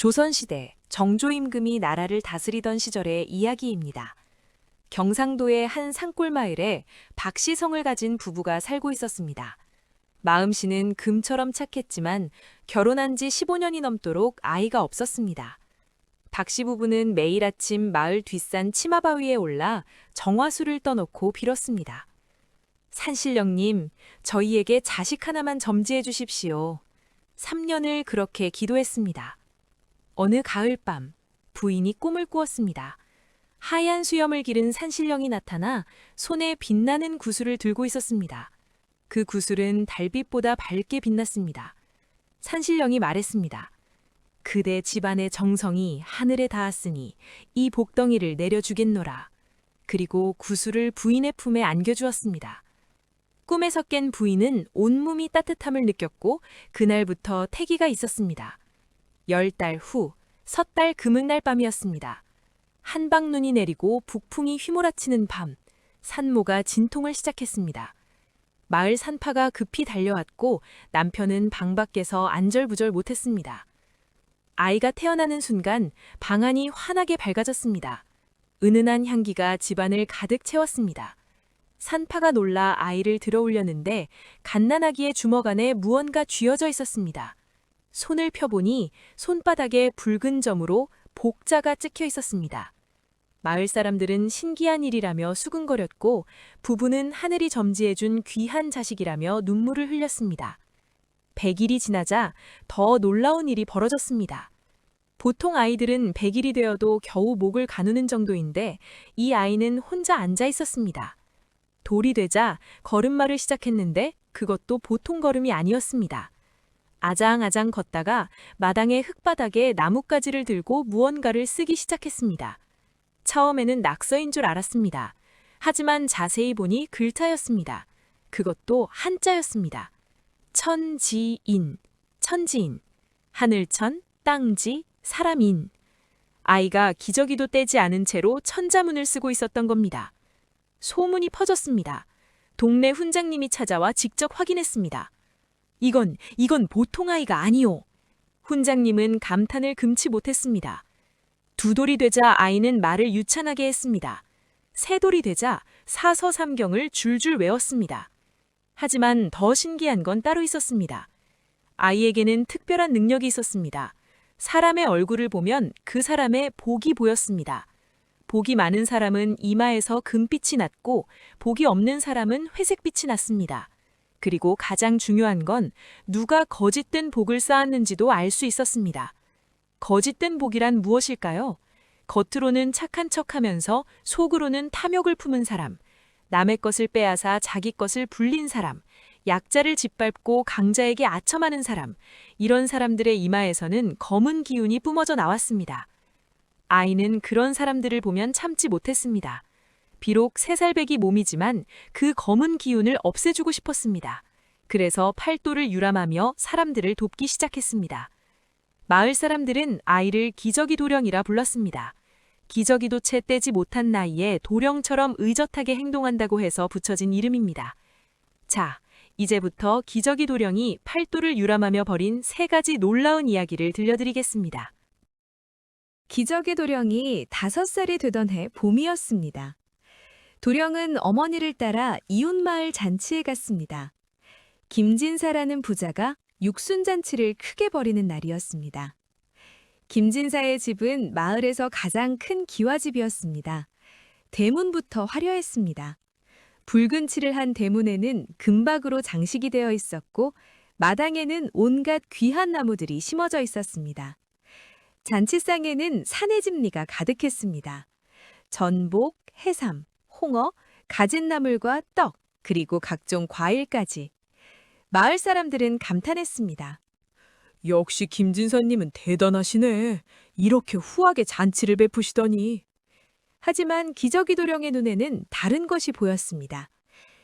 조선시대 정조임금이 나라를 다스리던 시절의 이야기입니다. 경상도의 한 산골 마을에 박씨성을 가진 부부가 살고 있었습니다. 마음씨는 금처럼 착했지만 결혼한 지 15년이 넘도록 아이가 없었습니다. 박씨 부부는 매일 아침 마을 뒷산 치마바위에 올라 정화수를 떠놓고 빌었습니다. 산신령님, 저희에게 자식 하나만 점지해 주십시오. 3년을 그렇게 기도했습니다. 어느 가을밤, 부인이 꿈을 꾸었습니다. 하얀 수염을 기른 산신령이 나타나 손에 빛나는 구슬을 들고 있었습니다. 그 구슬은 달빛보다 밝게 빛났습니다. 산신령이 말했습니다. 그대 집안의 정성이 하늘에 닿았으니 이 복덩이를 내려주겠노라. 그리고 구슬을 부인의 품에 안겨주었습니다. 꿈에서 깬 부인은 온몸이 따뜻함을 느꼈고 그날부터 태기가 있었습니다. 10달 후, 섣달 금음날 밤이었습니다. 한방눈이 내리고 북풍이 휘몰아치는 밤, 산모가 진통을 시작했습니다. 마을 산파가 급히 달려왔고 남편은 방 밖에서 안절부절 못했습니다. 아이가 태어나는 순간 방안이 환하게 밝아졌습니다. 은은한 향기가 집안을 가득 채웠습니다. 산파가 놀라 아이를 들어올렸는데 갓난아기의 주먹 안에 무언가 쥐어져 있었습니다. 손을 펴보니 손바닥에 붉은 점으로 복자가 찍혀 있었습니다. 마을 사람들은 신기한 일이라며 수근거렸고 부부는 하늘이 점지해준 귀한 자식이라며 눈물을 흘렸습니다. 100일이 지나자 더 놀라운 일이 벌어졌습니다. 보통 아이들은 100일이 되어도 겨우 목을 가누는 정도인데 이 아이는 혼자 앉아 있었습니다. 돌이 되자 걸음마를 시작했는데 그것도 보통 걸음이 아니었습니다. 아장아장 걷다가 마당의 흙바닥에 나뭇가지를 들고 무언가를 쓰기 시작했습니다. 처음에는 낙서인 줄 알았습니다. 하지만 자세히 보니 글자였습니다. 그것도 한자였습니다. 천지인, 천지인, 하늘천, 땅지, 사람인. 아이가 기저귀도 떼지 않은 채로 천자문을 쓰고 있었던 겁니다. 소문이 퍼졌습니다. 동네 훈장님이 찾아와 직접 확인했습니다. 이건 보통 아이가 아니오. 훈장님은 감탄을 금치 못했습니다. 2돌이 되자 아이는 말을 유창하게 했습니다. 3돌이 되자 사서삼경을 줄줄 외웠습니다. 하지만 더 신기한 건 따로 있었습니다. 아이에게는 특별한 능력이 있었습니다. 사람의 얼굴을 보면 그 사람의 복이 보였습니다. 복이 많은 사람은 이마에서 금빛이 났고 복이 없는 사람은 회색빛이 났습니다. 그리고 가장 중요한 건 누가 거짓된 복을 쌓았는지도 알 수 있었습니다. 거짓된 복이란 무엇일까요? 겉으로는 착한 척하면서 속으로는 탐욕을 품은 사람, 남의 것을 빼앗아 자기 것을 불린 사람, 약자를 짓밟고 강자에게 아첨하는 사람, 이런 사람들의 이마에서는 검은 기운이 뿜어져 나왔습니다. 아이는 그런 사람들을 보면 참지 못했습니다. 비록 3살배기 몸이지만 그 검은 기운을 없애주고 싶었습니다. 그래서 팔도를 유람하며 사람들을 돕기 시작했습니다. 마을 사람들은 아이를 기저귀 도령이라 불렀습니다. 기저귀도 채 떼지 못한 나이에 도령처럼 의젓하게 행동한다고 해서 붙여진 이름입니다. 자, 이제부터 기저귀 도령이 팔도를 유람하며 벌인 3가지 놀라운 이야기를 들려드리겠습니다. 기저귀 도령이 5살이 되던 해 봄이었습니다. 도령은 어머니를 따라 이웃마을 잔치에 갔습니다. 김진사라는 부자가 육순잔치를 크게 벌이는 날이었습니다. 김진사의 집은 마을에서 가장 큰 기와집이었습니다. 대문부터 화려했습니다. 붉은 칠을 한 대문에는 금박으로 장식이 되어 있었고 마당에는 온갖 귀한 나무들이 심어져 있었습니다. 잔치상에는 산해집리가 가득했습니다. 전복, 해삼, 홍어, 가진나물과 떡, 그리고 각종 과일까지. 마을 사람들은 감탄했습니다. 역시 김진사님은 대단하시네. 이렇게 후하게 잔치를 베푸시더니. 하지만 기저귀 도령의 눈에는 다른 것이 보였습니다.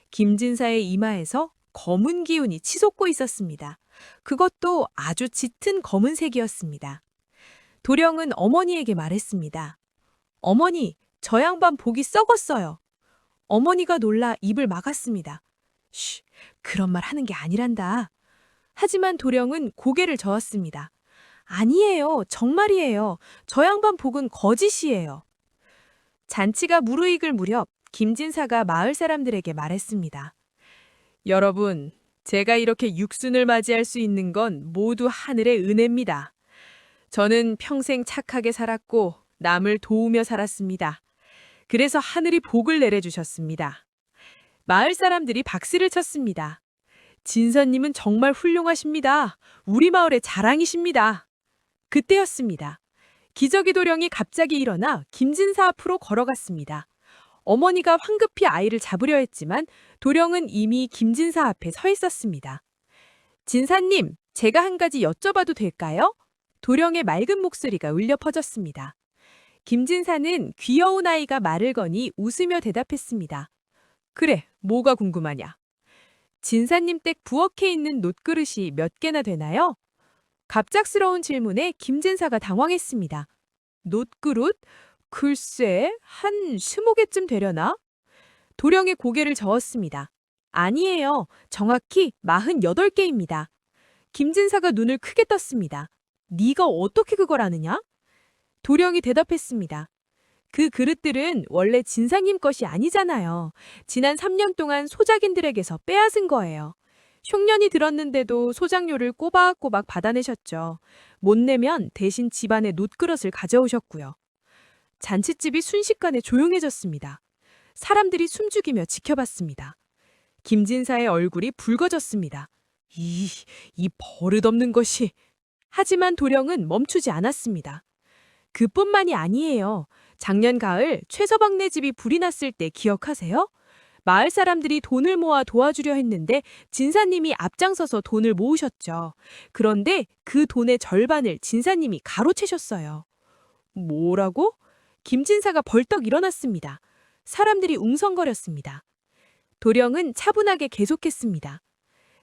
김진사의 이마에서 검은 기운이 치솟고 있었습니다. 그것도 아주 짙은 검은색이었습니다. 도령은 어머니에게 말했습니다. 어머니, 저 양반 복이 썩었어요. 어머니가 놀라 입을 막았습니다. 쉬, 그런 말 하는 게 아니란다. 하지만 도령은 고개를 저었습니다. 아니에요. 정말이에요. 저 양반 복은 거짓이에요. 잔치가 무르익을 무렵 김진사가 마을 사람들에게 말했습니다. 여러분, 제가 이렇게 육순을 맞이할 수 있는 건 모두 하늘의 은혜입니다. 저는 평생 착하게 살았고 남을 도우며 살았습니다. 그래서 하늘이 복을 내려주셨습니다. 마을 사람들이 박수를 쳤습니다. 진사님은 정말 훌륭하십니다. 우리 마을의 자랑이십니다. 그때였습니다. 기저귀 도령이 갑자기 일어나 김진사 앞으로 걸어갔습니다. 어머니가 황급히 아이를 잡으려 했지만 도령은 이미 김진사 앞에 서 있었습니다. 진사님, 제가 한 가지 여쭤봐도 될까요? 도령의 맑은 목소리가 울려 퍼졌습니다. 김진사는 귀여운 아이가 말을 거니 웃으며 대답했습니다. 그래, 뭐가 궁금하냐? 진사님 댁 부엌에 있는 놋그릇이 몇 개나 되나요? 갑작스러운 질문에 김진사가 당황했습니다. 놋그릇? 글쎄, 한 20개쯤 되려나? 도령의 고개를 저었습니다. 아니에요. 정확히 48개입니다. 김진사가 눈을 크게 떴습니다. 네가 어떻게 그걸 아느냐? 도령이 대답했습니다. 그 그릇들은 원래 진사님 것이 아니잖아요. 지난 3년 동안 소작인들에게서 빼앗은 거예요. 흉년이 들었는데도 소작료를 꼬박꼬박 받아내셨죠. 못 내면 대신 집안에 놋그릇을 가져오셨고요. 잔칫집이 순식간에 조용해졌습니다. 사람들이 숨죽이며 지켜봤습니다. 김진사의 얼굴이 붉어졌습니다. 이 버릇없는 것이. 하지만 도령은 멈추지 않았습니다. 그뿐만이 아니에요. 작년 가을 최서방네 집이 불이 났을 때 기억하세요? 마을 사람들이 돈을 모아 도와주려 했는데 진사님이 앞장서서 돈을 모으셨죠. 그런데 그 돈의 절반을 진사님이 가로채셨어요. 뭐라고? 김진사가 벌떡 일어났습니다. 사람들이 웅성거렸습니다. 도령은 차분하게 계속했습니다.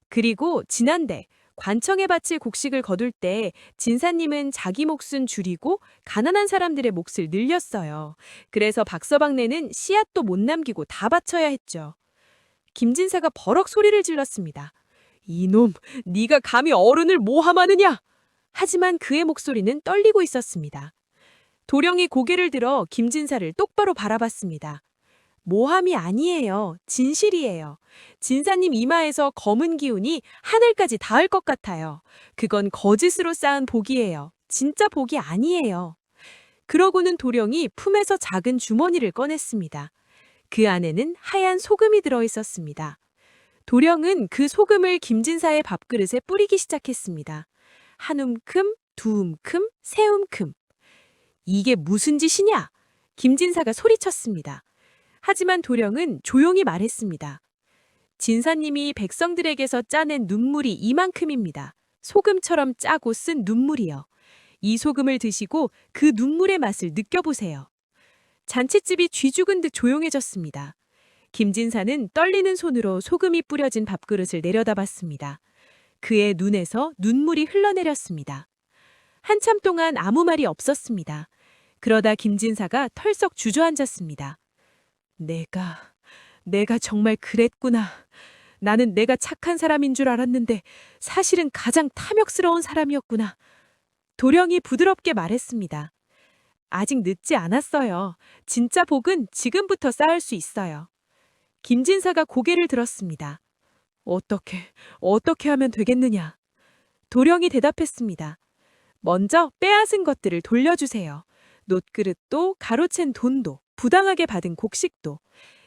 그리고 지난데 관청에 바칠 곡식을 거둘 때 진사님은 자기 몫은 줄이고 가난한 사람들의 몫을 늘렸어요. 그래서 박서방네는 씨앗도 못 남기고 다 바쳐야 했죠. 김진사가 버럭 소리를 질렀습니다. 이놈, 네가 감히 어른을 모함하느냐? 하지만 그의 목소리는 떨리고 있었습니다. 도령이 고개를 들어 김진사를 똑바로 바라봤습니다. 모함이 아니에요. 진실이에요. 진사님 이마에서 검은 기운이 하늘까지 닿을 것 같아요. 그건 거짓으로 쌓은 복이에요. 진짜 복이 아니에요. 그러고는 도령이 품에서 작은 주머니를 꺼냈습니다. 그 안에는 하얀 소금이 들어 있었습니다. 도령은 그 소금을 김진사의 밥그릇에 뿌리기 시작했습니다. 한 움큼, 두 움큼, 세 움큼. 이게 무슨 짓이냐? 김진사가 소리쳤습니다. 하지만 도령은 조용히 말했습니다. 진사님이 백성들에게서 짜낸 눈물이 이만큼입니다. 소금처럼 짜고 쓴 눈물이요. 이 소금을 드시고 그 눈물의 맛을 느껴보세요. 잔칫집이 쥐죽은 듯 조용해졌습니다. 김진사는 떨리는 손으로 소금이 뿌려진 밥그릇을 내려다봤습니다. 그의 눈에서 눈물이 흘러내렸습니다. 한참 동안 아무 말이 없었습니다. 그러다 김진사가 털썩 주저앉았습니다. 내가 정말 그랬구나. 나는 내가 착한 사람인 줄 알았는데 사실은 가장 탐욕스러운 사람이었구나. 도령이 부드럽게 말했습니다. 아직 늦지 않았어요. 진짜 복은 지금부터 쌓을 수 있어요. 김진사가 고개를 들었습니다. 어떻게 하면 되겠느냐? 도령이 대답했습니다. 먼저 빼앗은 것들을 돌려주세요. 놋그릇도 가로챈 돈도 부당하게 받은 곡식도.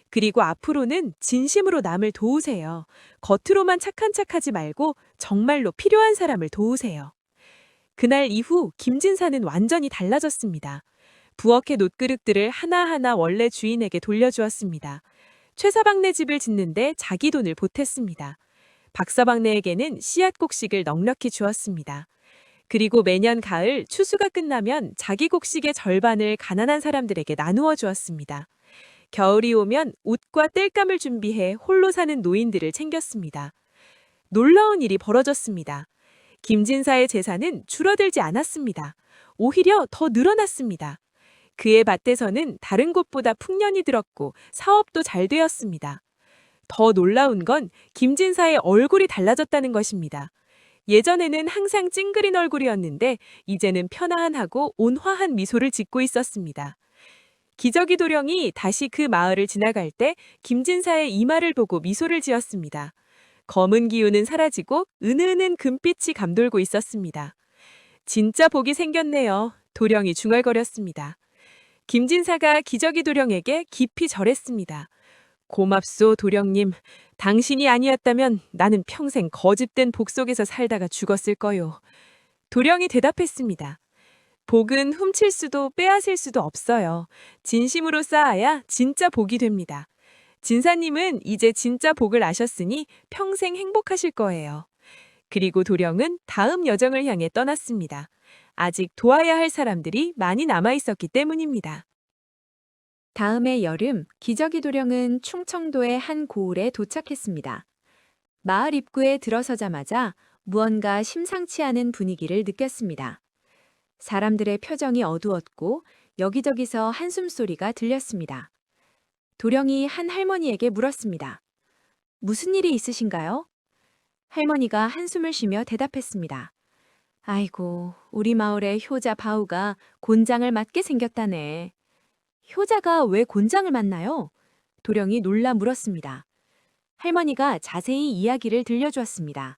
그리고 앞으로는 진심으로 남을 도우세요. 겉으로만 착한 척하지 말고 정말로 필요한 사람을 도우세요. 그날 이후 김진사는 완전히 달라졌습니다. 부엌의 놋그릇들을 하나하나 원래 주인에게 돌려주었습니다. 최서방네 집을 짓는데 자기 돈을 보탰습니다. 박서방네에게는 씨앗 곡식을 넉넉히 주었습니다. 그리고 매년 가을 추수가 끝나면 자기 곡식의 절반을 가난한 사람들에게 나누어 주었습니다. 겨울이 오면 옷과 땔감을 준비해 홀로 사는 노인들을 챙겼습니다. 놀라운 일이 벌어졌습니다. 김진사의 재산은 줄어들지 않았습니다. 오히려 더 늘어났습니다. 그의 밭에서는 다른 곳보다 풍년이 들었고 사업도 잘 되었습니다. 더 놀라운 건 김진사의 얼굴이 달라졌다는 것입니다. 예전에는 항상 찡그린 얼굴이었는데 이제는 편안하고 온화한 미소를 짓고 있었습니다. 기저귀 도령이 다시 그 마을을 지나갈 때 김진사의 이마를 보고 미소를 지었습니다. 검은 기운은 사라지고 은은한 금빛이 감돌고 있었습니다. 진짜 복이 생겼네요. 도령이 중얼거렸습니다. 김진사가 기저귀 도령에게 깊이 절했습니다. 고맙소, 도령님. 당신이 아니었다면 나는 평생 거짓된 복 속에서 살다가 죽었을 거요. 도령이 대답했습니다. 복은 훔칠 수도 빼앗을 수도 없어요. 진심으로 쌓아야 진짜 복이 됩니다. 진사님은 이제 진짜 복을 아셨으니 평생 행복하실 거예요. 그리고 도령은 다음 여정을 향해 떠났습니다. 아직 도와야 할 사람들이 많이 남아 있었기 때문입니다. 다음해 여름, 기저귀 도령은 충청도의 한 고을에 도착했습니다. 마을 입구에 들어서자마자 무언가 심상치 않은 분위기를 느꼈습니다. 사람들의 표정이 어두웠고 여기저기서 한숨소리가 들렸습니다. 도령이 한 할머니에게 물었습니다. 무슨 일이 있으신가요? 할머니가 한숨을 쉬며 대답했습니다. 아이고, 우리 마을의 효자 바우가 곤장을 맞게 생겼다네. 효자가 왜 곤장을 맞나요? 도령이 놀라 물었습니다. 할머니가 자세히 이야기를 들려주었습니다.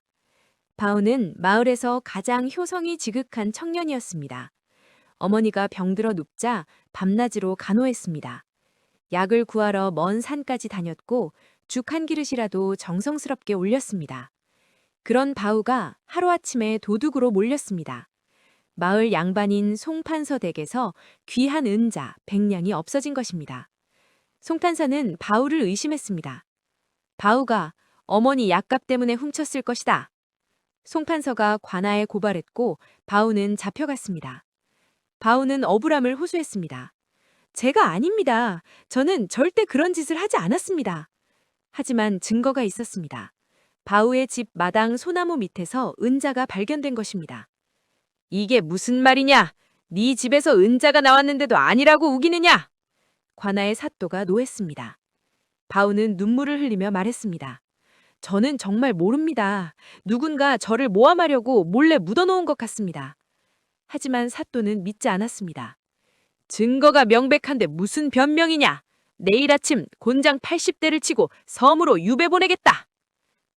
바우는 마을에서 가장 효성이 지극한 청년이었습니다. 어머니가 병들어 눕자 밤낮으로 간호했습니다. 약을 구하러 먼 산까지 다녔고 죽 한 그릇이라도 정성스럽게 올렸습니다. 그런 바우가 하루아침에 도둑으로 몰렸습니다. 마을 양반인 송판서 댁에서 귀한 은자 100냥이 없어진 것입니다. 송판서는 바우를 의심했습니다. 바우가 어머니 약값 때문에 훔쳤을 것이다. 송판서가 관아에 고발했고 바우는 잡혀갔습니다. 바우는 억울함을 호소했습니다. 제가 아닙니다. 저는 절대 그런 짓을 하지 않았습니다. 하지만 증거가 있었습니다. 바우의 집 마당 소나무 밑에서 은자가 발견된 것입니다. 이게 무슨 말이냐? 네 집에서 은자가 나왔는데도 아니라고 우기느냐? 관아의 사또가 노했습니다. 바우는 눈물을 흘리며 말했습니다. 저는 정말 모릅니다. 누군가 저를 모함하려고 몰래 묻어놓은 것 같습니다. 하지만 사또는 믿지 않았습니다. 증거가 명백한데 무슨 변명이냐? 내일 아침 곤장 80대를 치고 섬으로 유배 보내겠다.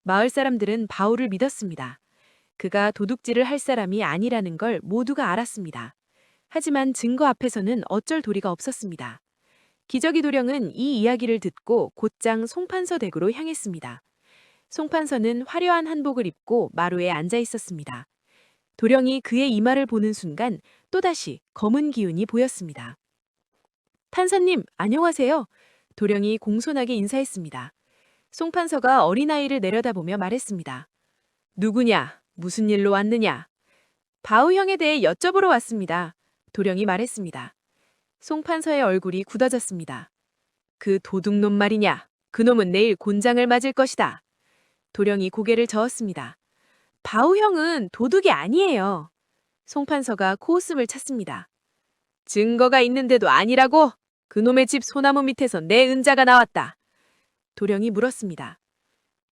마을 사람들은 바우를 믿었습니다. 그가 도둑질을 할 사람이 아니라는 걸 모두가 알았습니다. 하지만 증거 앞에서는 어쩔 도리가 없었습니다. 기저귀 도령은 이 이야기를 듣고 곧장 송판서 댁으로 향했습니다. 송판서는 화려한 한복을 입고 마루에 앉아 있었습니다. 도령이 그의 이마를 보는 순간 또다시 검은 기운이 보였습니다. 판사님, 안녕하세요. 도령이 공손하게 인사했습니다. 송판서가 어린아이를 내려다보며 말했습니다. 누구냐? 무슨 일로 왔느냐? 바우 형에 대해 여쭤보러 왔습니다. 도령이 말했습니다. 송판서의 얼굴이 굳어졌습니다. 그 도둑놈 말이냐? 그놈은 내일 곤장을 맞을 것이다. 도령이 고개를 저었습니다. 바우 형은 도둑이 아니에요. 송판서가 코웃음을 쳤습니다. 증거가 있는데도 아니라고? 그놈의 집 소나무 밑에서 내 은자가 나왔다. 도령이 물었습니다.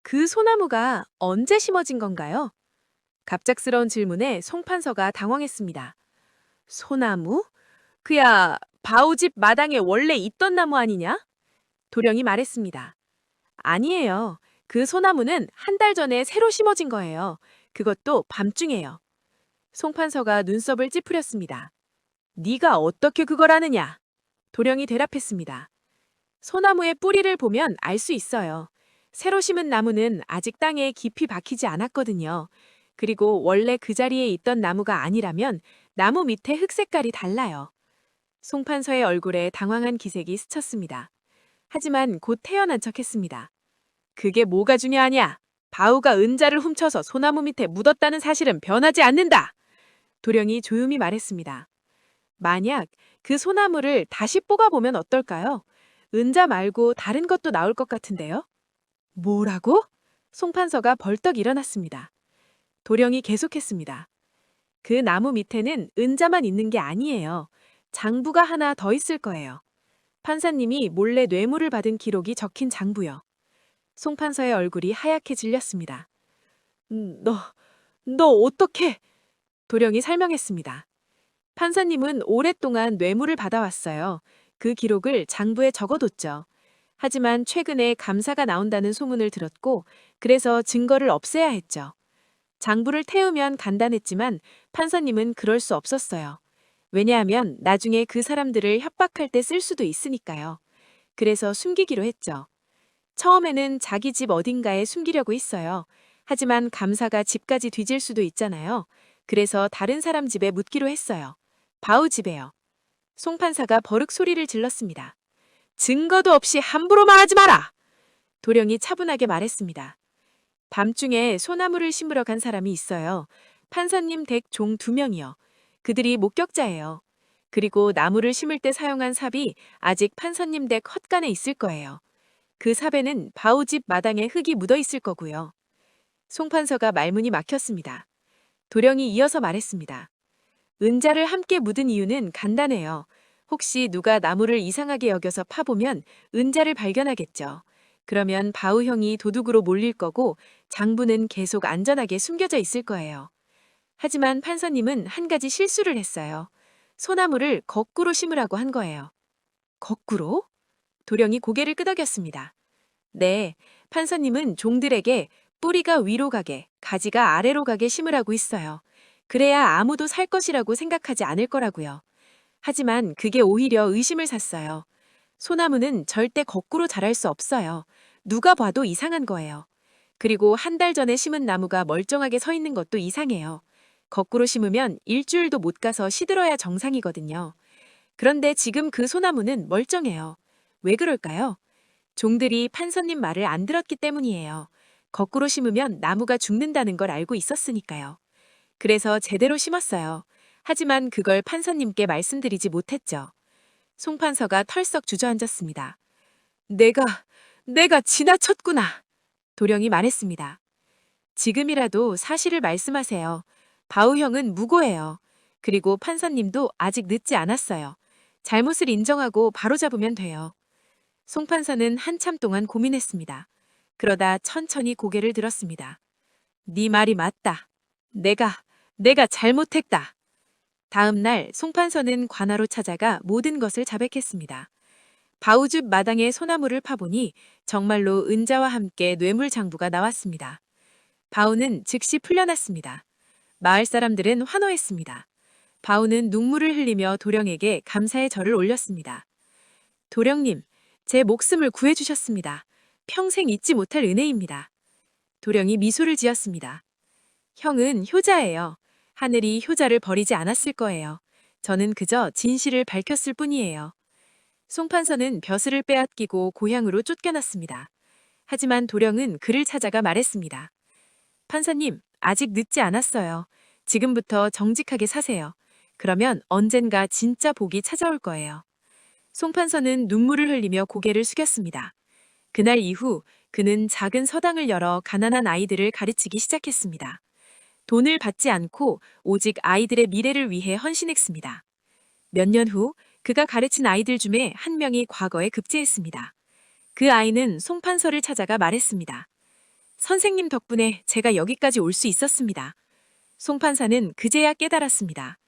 그 소나무가 언제 심어진 건가요? 갑작스러운 질문에 송판서가 당황했습니다. 소나무? 그야 바우 집 마당에 원래 있던 나무 아니냐? 도령이 말했습니다. 아니에요. 그 소나무는 한 달 전에 새로 심어진 거예요. 그것도 밤중에요. 송판서가 눈썹을 찌푸렸습니다. 네가 어떻게 그걸 아느냐? 도령이 대답했습니다. 소나무의 뿌리를 보면 알 수 있어요. 새로 심은 나무는 아직 땅에 깊이 박히지 않았거든요. 그리고 원래 그 자리에 있던 나무가 아니라면 나무 밑에 흙 색깔이 달라요. 송판서의 얼굴에 당황한 기색이 스쳤습니다. 하지만 곧 태연한 척했습니다. 그게 뭐가 중요하냐? 바우가 은자를 훔쳐서 소나무 밑에 묻었다는 사실은 변하지 않는다. 도령이 조용히 말했습니다. 만약 그 소나무를 다시 뽑아보면 어떨까요? 은자 말고 다른 것도 나올 것 같은데요? 뭐라고? 송판서가 벌떡 일어났습니다. 도령이 계속했습니다. 그 나무 밑에는 은자만 있는 게 아니에요. 장부가 하나 더 있을 거예요. 판사님이 몰래 뇌물을 받은 기록이 적힌 장부요. 송판서의 얼굴이 하얗게 질렸습니다. 너 어떡해? 도령이 설명했습니다. 판사님은 오랫동안 뇌물을 받아왔어요. 그 기록을 장부에 적어뒀죠. 하지만 최근에 감사가 나온다는 소문을 들었고, 그래서 증거를 없애야 했죠. 장부를 태우면 간단했지만 판사님은 그럴 수 없었어요. 왜냐하면 나중에 그 사람들을 협박할 때 쓸 수도 있으니까요. 그래서 숨기기로 했죠. 처음에는 자기 집 어딘가에 숨기려고 했어요. 하지만 감사가 집까지 뒤질 수도 있잖아요. 그래서 다른 사람 집에 묻기로 했어요. 바우 집에요. 송 판사가 버럭 소리를 질렀습니다. 증거도 없이 함부로 말하지 마라! 도령이 차분하게 말했습니다. 밤중에 소나무를 심으러 간 사람이 있어요. 판사님 댁 종 2명이요. 그들이 목격자예요. 그리고 나무를 심을 때 사용한 삽이 아직 판사님 댁 헛간에 있을 거예요. 그 삽에는 바우집 마당에 흙이 묻어 있을 거고요. 송 판서가 말문이 막혔습니다. 도령이 이어서 말했습니다. 은자를 함께 묻은 이유는 간단해요. 혹시 누가 나무를 이상하게 여겨서 파보면 은자를 발견하겠죠. 그러면 바우 형이 도둑으로 몰릴 거고 장부는 계속 안전하게 숨겨져 있을 거예요. 하지만 판사님은 한 가지 실수를 했어요. 소나무를 거꾸로 심으라고 한 거예요. 거꾸로? 도령이 고개를 끄덕였습니다. 네, 판사님은 종들에게 뿌리가 위로 가게, 가지가 아래로 가게 심으라고 했어요. 그래야 아무도 살 것이라고 생각하지 않을 거라고요. 하지만 그게 오히려 의심을 샀어요. 소나무는 절대 거꾸로 자랄 수 없어요. 누가 봐도 이상한 거예요. 그리고 한 달 전에 심은 나무가 멀쩡하게 서 있는 것도 이상해요. 거꾸로 심으면 일주일도 못 가서 시들어야 정상이거든요. 그런데 지금 그 소나무는 멀쩡해요. 왜 그럴까요? 종들이 판서님 말을 안 들었기 때문이에요. 거꾸로 심으면 나무가 죽는다는 걸 알고 있었으니까요. 그래서 제대로 심었어요. 하지만 그걸 판서님께 말씀드리지 못했죠. 송 판서가 털썩 주저앉았습니다. 내가 지나쳤구나. 도령이 말했습니다. 지금이라도 사실을 말씀하세요. 바우 형은 무고해요. 그리고 판사님도 아직 늦지 않았어요. 잘못을 인정하고 바로잡으면 돼요. 송 판사는 한참 동안 고민했습니다. 그러다 천천히 고개를 들었습니다. 네 말이 맞다. 내가 잘못했다. 다음 날 송 판서는 관아로 찾아가 모든 것을 자백했습니다. 바우집 마당에 소나무를 파보니 정말로 은자와 함께 뇌물 장부가 나왔습니다. 바우는 즉시 풀려났습니다. 마을 사람들은 환호했습니다. 바우는 눈물을 흘리며 도령에게 감사의 절을 올렸습니다. 도령님, 제 목숨을 구해주셨습니다. 평생 잊지 못할 은혜입니다. 도령이 미소를 지었습니다. 형은 효자예요. 하늘이 효자를 버리지 않았을 거예요. 저는 그저 진실을 밝혔을 뿐이에요. 송 판서는 벼슬을 빼앗기고 고향으로 쫓겨났습니다. 하지만 도령은 그를 찾아가 말했습니다. 판사님, 아직 늦지 않았어요. 지금부터 정직하게 사세요. 그러면 언젠가 진짜 복이 찾아올 거예요. 송 판서는 눈물을 흘리며 고개를 숙였습니다. 그날 이후 그는 작은 서당을 열어 가난한 아이들을 가르치기 시작했습니다. 돈을 받지 않고 오직 아이들의 미래를 위해 헌신했습니다. 몇 년 후 그가 가르친 아이들 중에 한 명이 과거에 급제했습니다. 그 아이는 송 판서를 찾아가 말했습니다. 선생님 덕분에 제가 여기까지 올 수 있었습니다. 송 판사는 그제야 깨달았습니다.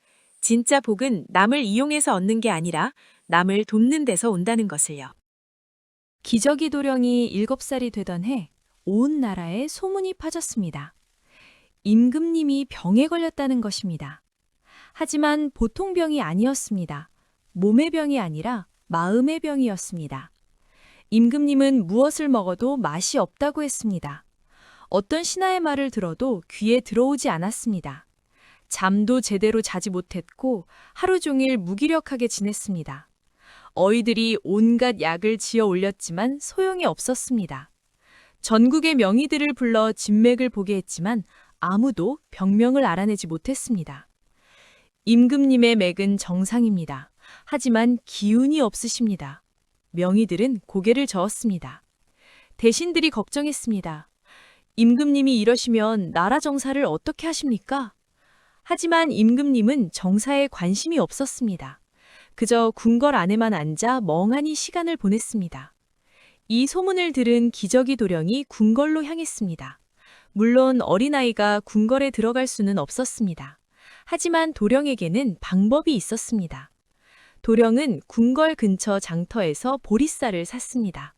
진짜 복은 남을 이용해서 얻는 게 아니라 남을 돕는 데서 온다는 것을요. 기저귀 도령이 7살이 되던 해, 온 나라에 소문이 퍼졌습니다. 임금님이 병에 걸렸다는 것입니다. 하지만 보통 병이 아니었습니다. 몸의 병이 아니라 마음의 병이었습니다. 임금님은 무엇을 먹어도 맛이 없다고 했습니다. 어떤 신하의 말을 들어도 귀에 들어오지 않았습니다. 잠도 제대로 자지 못했고 하루 종일 무기력하게 지냈습니다. 어이들이 온갖 약을 지어 올렸지만 소용이 없었습니다. 전국의 명의들을 불러 진맥을 보게 했지만 아무도 병명을 알아내지 못했습니다. 임금님의 맥은 정상입니다. 하지만 기운이 없으십니다. 명의들은 고개를 저었습니다. 대신들이 걱정했습니다. 임금님이 이러시면 나라 정사를 어떻게 하십니까? 하지만 임금님은 정사에 관심이 없었습니다. 그저 궁궐 안에만 앉아 멍하니 시간을 보냈습니다. 이 소문을 들은 기저귀 도령이 궁궐로 향했습니다. 물론 어린아이가 궁궐에 들어갈 수는 없었습니다. 하지만 도령에게는 방법이 있었습니다. 도령은 궁궐 근처 장터에서 보리쌀을 샀습니다.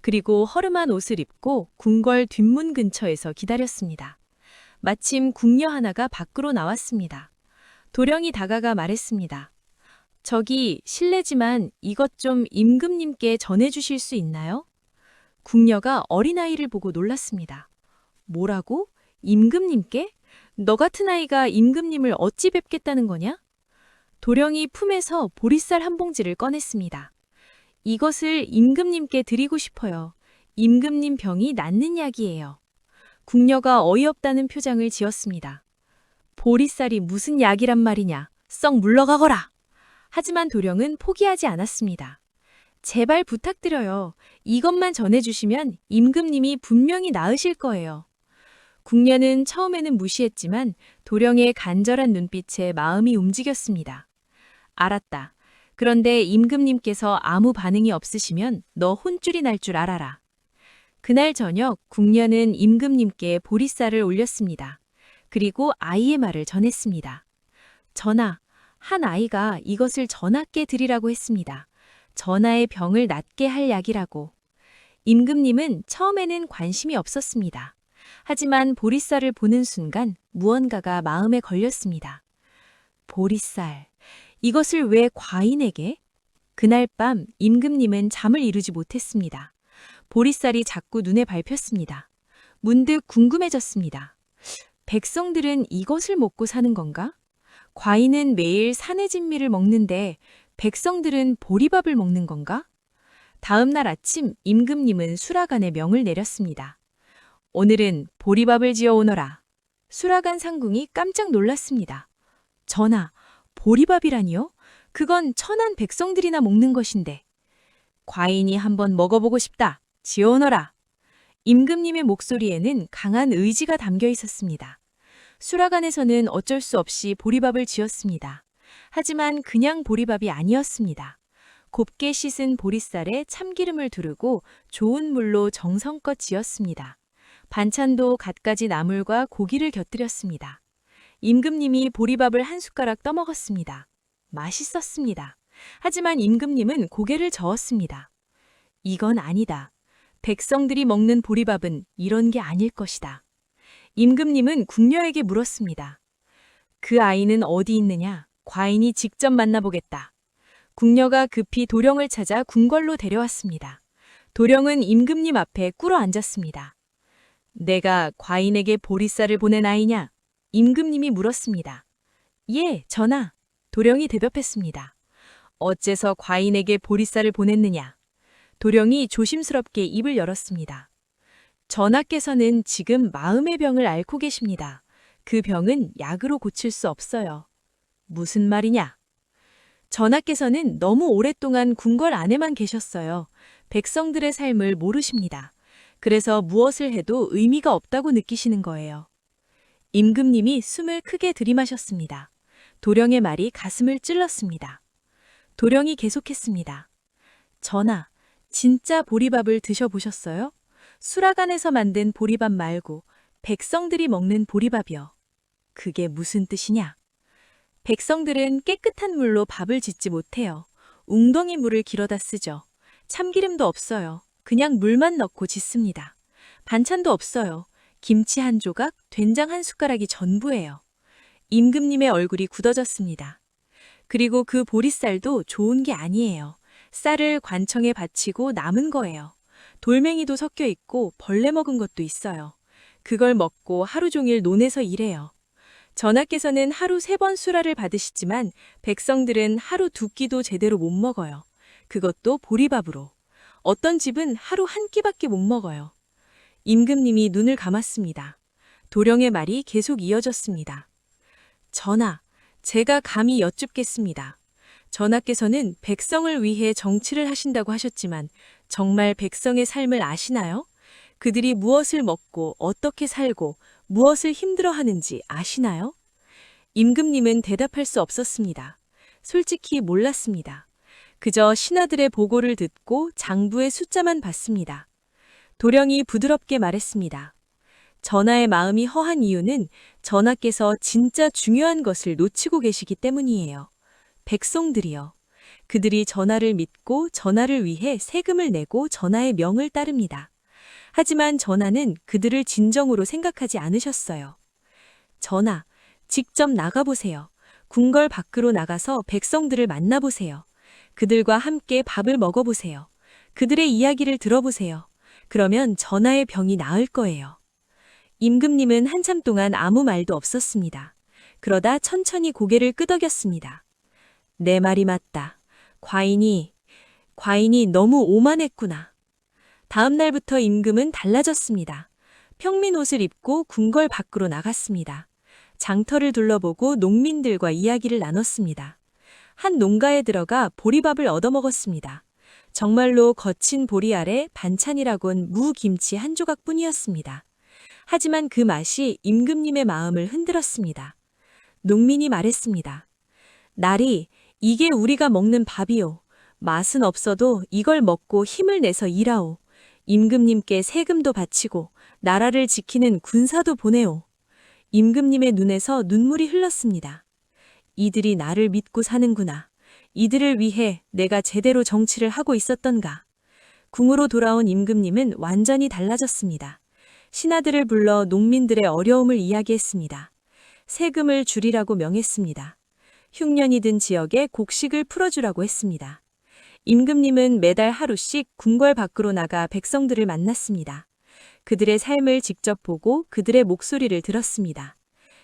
그리고 허름한 옷을 입고 궁궐 뒷문 근처에서 기다렸습니다. 마침 궁녀 하나가 밖으로 나왔습니다. 도령이 다가가 말했습니다. 저기 실례지만 이것 좀 임금님께 전해주실 수 있나요? 궁녀가 어린아이를 보고 놀랐습니다. 뭐라고? 임금님께? 너 같은 아이가 임금님을 어찌 뵙겠다는 거냐? 도령이 품에서 보리쌀 한 봉지를 꺼냈습니다. 이것을 임금님께 드리고 싶어요. 임금님 병이 낫는 약이에요. 궁녀가 어이없다는 표정을 지었습니다. 보리쌀이 무슨 약이란 말이냐? 썩 물러가거라! 하지만 도령은 포기하지 않았습니다. 제발 부탁드려요. 이것만 전해주시면 임금님이 분명히 나으실 거예요. 궁녀는 처음에는 무시했지만 도령의 간절한 눈빛에 마음이 움직였습니다. 알았다. 그런데 임금님께서 아무 반응이 없으시면 너 혼쭐이 날 줄 알아라. 그날 저녁 궁녀는 임금님께 보리쌀을 올렸습니다. 그리고 아이의 말을 전했습니다. 전하, 한 아이가 이것을 전하께 드리라고 했습니다. 전하의 병을 낫게 할 약이라고. 임금님은 처음에는 관심이 없었습니다. 하지만 보리쌀을 보는 순간 무언가가 마음에 걸렸습니다. 보리쌀, 이것을 왜 과인에게? 그날 밤 임금님은 잠을 이루지 못했습니다. 보리쌀이 자꾸 눈에 밟혔습니다. 문득 궁금해졌습니다. 백성들은 이것을 먹고 사는 건가? 과인은 매일 산의 진미를 먹는데 백성들은 보리밥을 먹는 건가? 다음 날 아침 임금님은 수라간에 명을 내렸습니다. 오늘은 보리밥을 지어 오너라. 수라간 상궁이 깜짝 놀랐습니다. 전하, 보리밥이라니요? 그건 천한 백성들이나 먹는 것인데. 과인이 한번 먹어보고 싶다. 지어 오너라. 임금님의 목소리에는 강한 의지가 담겨 있었습니다. 수라간에서는 어쩔 수 없이 보리밥을 지었습니다. 하지만 그냥 보리밥이 아니었습니다. 곱게 씻은 보리쌀에 참기름을 두르고 좋은 물로 정성껏 지었습니다. 반찬도 갖가지 나물과 고기를 곁들였습니다. 임금님이 보리밥을 한 숟가락 떠먹었습니다. 맛있었습니다. 하지만 임금님은 고개를 저었습니다. 이건 아니다. 백성들이 먹는 보리밥은 이런 게 아닐 것이다. 임금님은 궁녀에게 물었습니다. 그 아이는 어디 있느냐? 과인이 직접 만나보겠다. 궁녀가 급히 도령을 찾아 궁궐로 데려왔습니다. 도령은 임금님 앞에 꿇어 앉았습니다. 내가 과인에게 보리쌀을 보낸 아이냐? 임금님이 물었습니다. 예, 전하. 도령이 대답했습니다. 어째서 과인에게 보리쌀을 보냈느냐? 도령이 조심스럽게 입을 열었습니다. 전하께서는 지금 마음의 병을 앓고 계십니다. 그 병은 약으로 고칠 수 없어요. 무슨 말이냐? 전하께서는 너무 오랫동안 궁궐 안에만 계셨어요. 백성들의 삶을 모르십니다. 그래서 무엇을 해도 의미가 없다고 느끼시는 거예요. 임금님이 숨을 크게 들이마셨습니다. 도령의 말이 가슴을 찔렀습니다. 도령이 계속했습니다. 전하, 진짜 보리밥을 드셔보셨어요? 수라간에서 만든 보리밥 말고 백성들이 먹는 보리밥이요. 그게 무슨 뜻이냐? 백성들은 깨끗한 물로 밥을 짓지 못해요. 웅덩이 물을 길어다 쓰죠. 참기름도 없어요. 그냥 물만 넣고 짓습니다. 반찬도 없어요. 김치 한 조각, 된장 한 숟가락이 전부예요. 임금님의 얼굴이 굳어졌습니다. 그리고 그 보리쌀도 좋은 게 아니에요. 쌀을 관청에 바치고 남은 거예요. 돌멩이도 섞여 있고 벌레 먹은 것도 있어요. 그걸 먹고 하루 종일 논에서 일해요. 전하께서는 하루 3번 수라를 받으시지만 백성들은 하루 2끼도 제대로 못 먹어요. 그것도 보리밥으로. 어떤 집은 하루 한 끼밖에 못 먹어요. 임금님이 눈을 감았습니다. 도령의 말이 계속 이어졌습니다. 전하, 제가 감히 여쭙겠습니다. 전하께서는 백성을 위해 정치를 하신다고 하셨지만 정말 백성의 삶을 아시나요? 그들이 무엇을 먹고 어떻게 살고 무엇을 힘들어하는지 아시나요? 임금님은 대답할 수 없었습니다. 솔직히 몰랐습니다. 그저 신하들의 보고를 듣고 장부의 숫자만 봤습니다. 도령이 부드럽게 말했습니다. 전하의 마음이 허한 이유는 전하께서 진짜 중요한 것을 놓치고 계시기 때문이에요. 백성들이요. 그들이 전하를 믿고 전하를 위해 세금을 내고 전하의 명을 따릅니다. 하지만 전하는 그들을 진정으로 생각하지 않으셨어요. 전하, 직접 나가보세요. 궁궐 밖으로 나가서 백성들을 만나보세요. 그들과 함께 밥을 먹어보세요. 그들의 이야기를 들어보세요. 그러면 전하의 병이 나을 거예요. 임금님은 한참 동안 아무 말도 없었습니다. 그러다 천천히 고개를 끄덕였습니다. 내 말이 맞다. 과인이 너무 오만했구나. 다음 날부터 임금은 달라졌습니다. 평민 옷을 입고 궁궐 밖으로 나갔습니다. 장터를 둘러보고 농민들과 이야기를 나눴습니다. 한 농가에 들어가 보리밥을 얻어먹었습니다. 정말로 거친 보리 아래 반찬이라곤 무김치 한 조각뿐이었습니다. 하지만 그 맛이 임금님의 마음을 흔들었습니다. 농민이 말했습니다. 나리, 이게 우리가 먹는 밥이오. 맛은 없어도 이걸 먹고 힘을 내서 일하오. 임금님께 세금도 바치고 나라를 지키는 군사도 보내오. 임금님의 눈에서 눈물이 흘렀습니다. 이들이 나를 믿고 사는구나. 이들을 위해 내가 제대로 정치를 하고 있었던가. 궁으로 돌아온 임금님은 완전히 달라졌습니다. 신하들을 불러 농민들의 어려움을 이야기했습니다. 세금을 줄이라고 명했습니다. 흉년이 든 지역에 곡식을 풀어주라고 했습니다. 임금님은 매달 하루씩 궁궐 밖으로 나가 백성들을 만났습니다. 그들의 삶을 직접 보고 그들의 목소리를 들었습니다.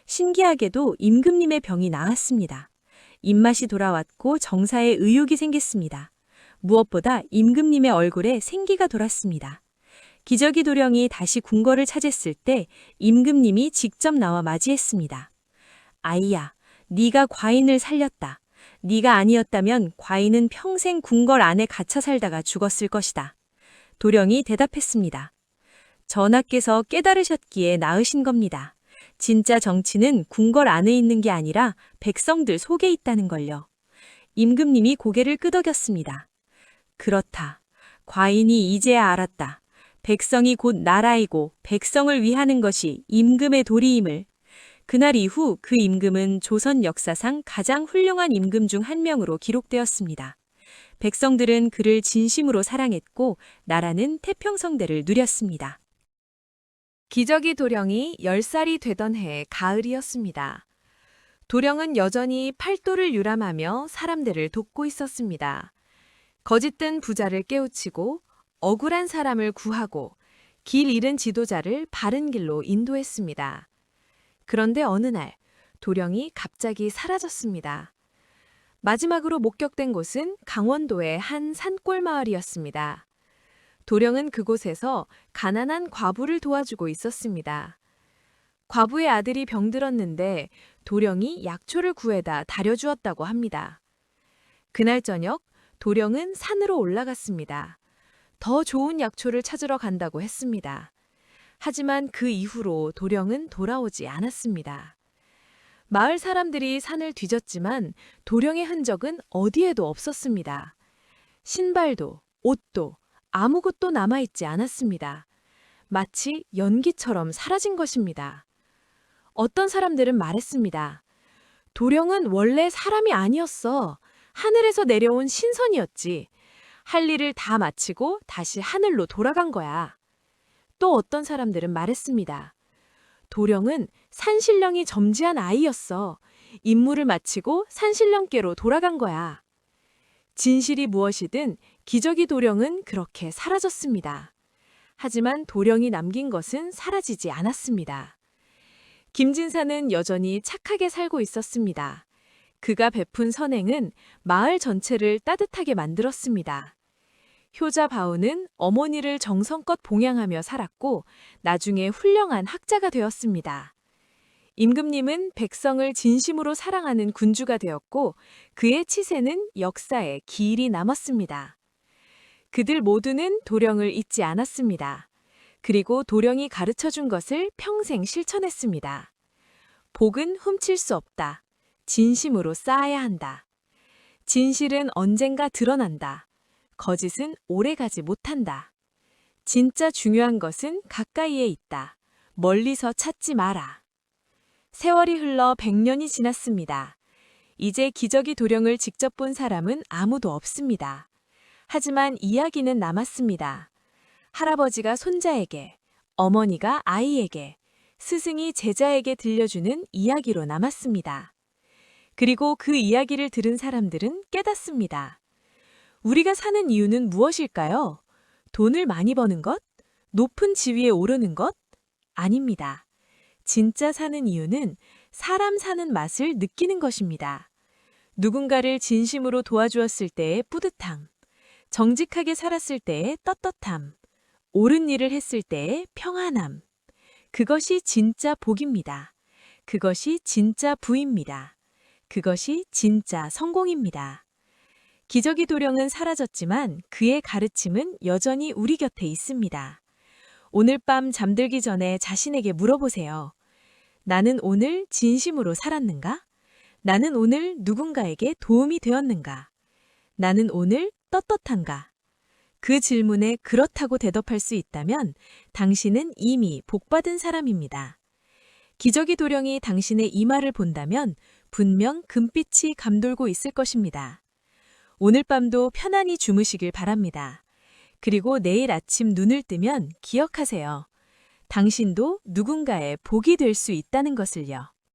신기하게도 임금님의 병이 나았습니다. 입맛이 돌아왔고 정사에 의욕이 생겼습니다. 무엇보다 임금님의 얼굴에 생기가 돌았습니다. 기저귀 도령이 다시 궁궐을 차졌을 때 임금님이 직접 나와 맞이했습니다. 아이야, 네가 과인을 살렸다. 네가 아니었다면 과인은 평생 궁궐 안에 갇혀 살다가 죽었을 것이다. 도령이 대답했습니다. 전하께서 깨달으셨기에 나으신 겁니다. 진짜 정치는 궁궐 안에 있는 게 아니라 백성들 속에 있다는 걸요. 임금님이 고개를 끄덕였습니다. 그렇다. 과인이 이제야 알았다. 백성이 곧 나라이고 백성을 위하는 것이 임금의 도리임을. 그날 이후 그 임금은 조선 역사상 가장 훌륭한 임금 중 한 명으로 기록되었습니다. 백성들은 그를 진심으로 사랑했고 나라는 태평성대를 누렸습니다. 기저귀 도령이 10살이 되던 해 가을이었습니다. 도령은 여전히 팔도를 유람하며 사람들을 돕고 있었습니다. 거짓된 부자를 깨우치고 억울한 사람을 구하고 길 잃은 지도자를 바른 길로 인도했습니다. 그런데 어느 날 도령이 갑자기 사라졌습니다. 마지막으로 목격된 곳은 강원도의 한 산골 마을이었습니다. 도령은 그곳에서 가난한 과부를 도와주고 있었습니다. 과부의 아들이 병들었는데 도령이 약초를 구해다 다려주었다고 합니다. 그날 저녁 도령은 산으로 올라갔습니다. 더 좋은 약초를 찾으러 간다고 했습니다. 하지만 그 이후로 도령은 돌아오지 않았습니다. 마을 사람들이 산을 뒤졌지만 도령의 흔적은 어디에도 없었습니다. 신발도, 옷도, 아무것도 남아있지 않았습니다. 마치 연기처럼 사라진 것입니다. 어떤 사람들은 말했습니다. 도령은 원래 사람이 아니었어. 하늘에서 내려온 신선이었지. 할 일을 다 마치고 다시 하늘로 돌아간 거야. 또 어떤 사람들은 말했습니다. 도령은 산신령이 점지한 아이였어. 임무를 마치고 산신령께로 돌아간 거야. 진실이 무엇이든 기저귀 도령은 그렇게 사라졌습니다. 하지만 도령이 남긴 것은 사라지지 않았습니다. 김진사는 여전히 착하게 살고 있었습니다. 그가 베푼 선행은 마을 전체를 따뜻하게 만들었습니다. 효자 바우는 어머니를 정성껏 봉양하며 살았고 나중에 훌륭한 학자가 되었습니다. 임금님은 백성을 진심으로 사랑하는 군주가 되었고 그의 치세는 역사에 길이 남았습니다. 그들 모두는 도령을 잊지 않았습니다. 그리고 도령이 가르쳐준 것을 평생 실천했습니다. 복은 훔칠 수 없다. 진심으로 쌓아야 한다. 진실은 언젠가 드러난다. 거짓은 오래가지 못한다. 진짜 중요한 것은 가까이에 있다. 멀리서 찾지 마라. 세월이 흘러 100년이 지났습니다. 이제 기저귀 도령을 직접 본 사람은 아무도 없습니다. 하지만 이야기는 남았습니다. 할아버지가 손자에게, 어머니가 아이에게, 스승이 제자에게 들려주는 이야기로 남았습니다. 그리고 그 이야기를 들은 사람들은 깨닫습니다. 우리가 사는 이유는 무엇일까요? 돈을 많이 버는 것? 높은 지위에 오르는 것? 아닙니다. 진짜 사는 이유는 사람 사는 맛을 느끼는 것입니다. 누군가를 진심으로 도와주었을 때의 뿌듯함, 정직하게 살았을 때의 떳떳함, 옳은 일을 했을 때의 평안함. 그것이 진짜 복입니다. 그것이 진짜 부입니다. 그것이 진짜 성공입니다. 기저귀 도령은 사라졌지만 그의 가르침은 여전히 우리 곁에 있습니다. 오늘 밤 잠들기 전에 자신에게 물어보세요. 나는 오늘 진심으로 살았는가? 나는 오늘 누군가에게 도움이 되었는가? 나는 오늘 떳떳한가? 그 질문에 그렇다고 대답할 수 있다면 당신은 이미 복받은 사람입니다. 기저귀 도령이 당신의 이마를 본다면 분명 금빛이 감돌고 있을 것입니다. 오늘 밤도 편안히 주무시길 바랍니다. 그리고 내일 아침 눈을 뜨면 기억하세요. 당신도 누군가의 복이 될 수 있다는 것을요.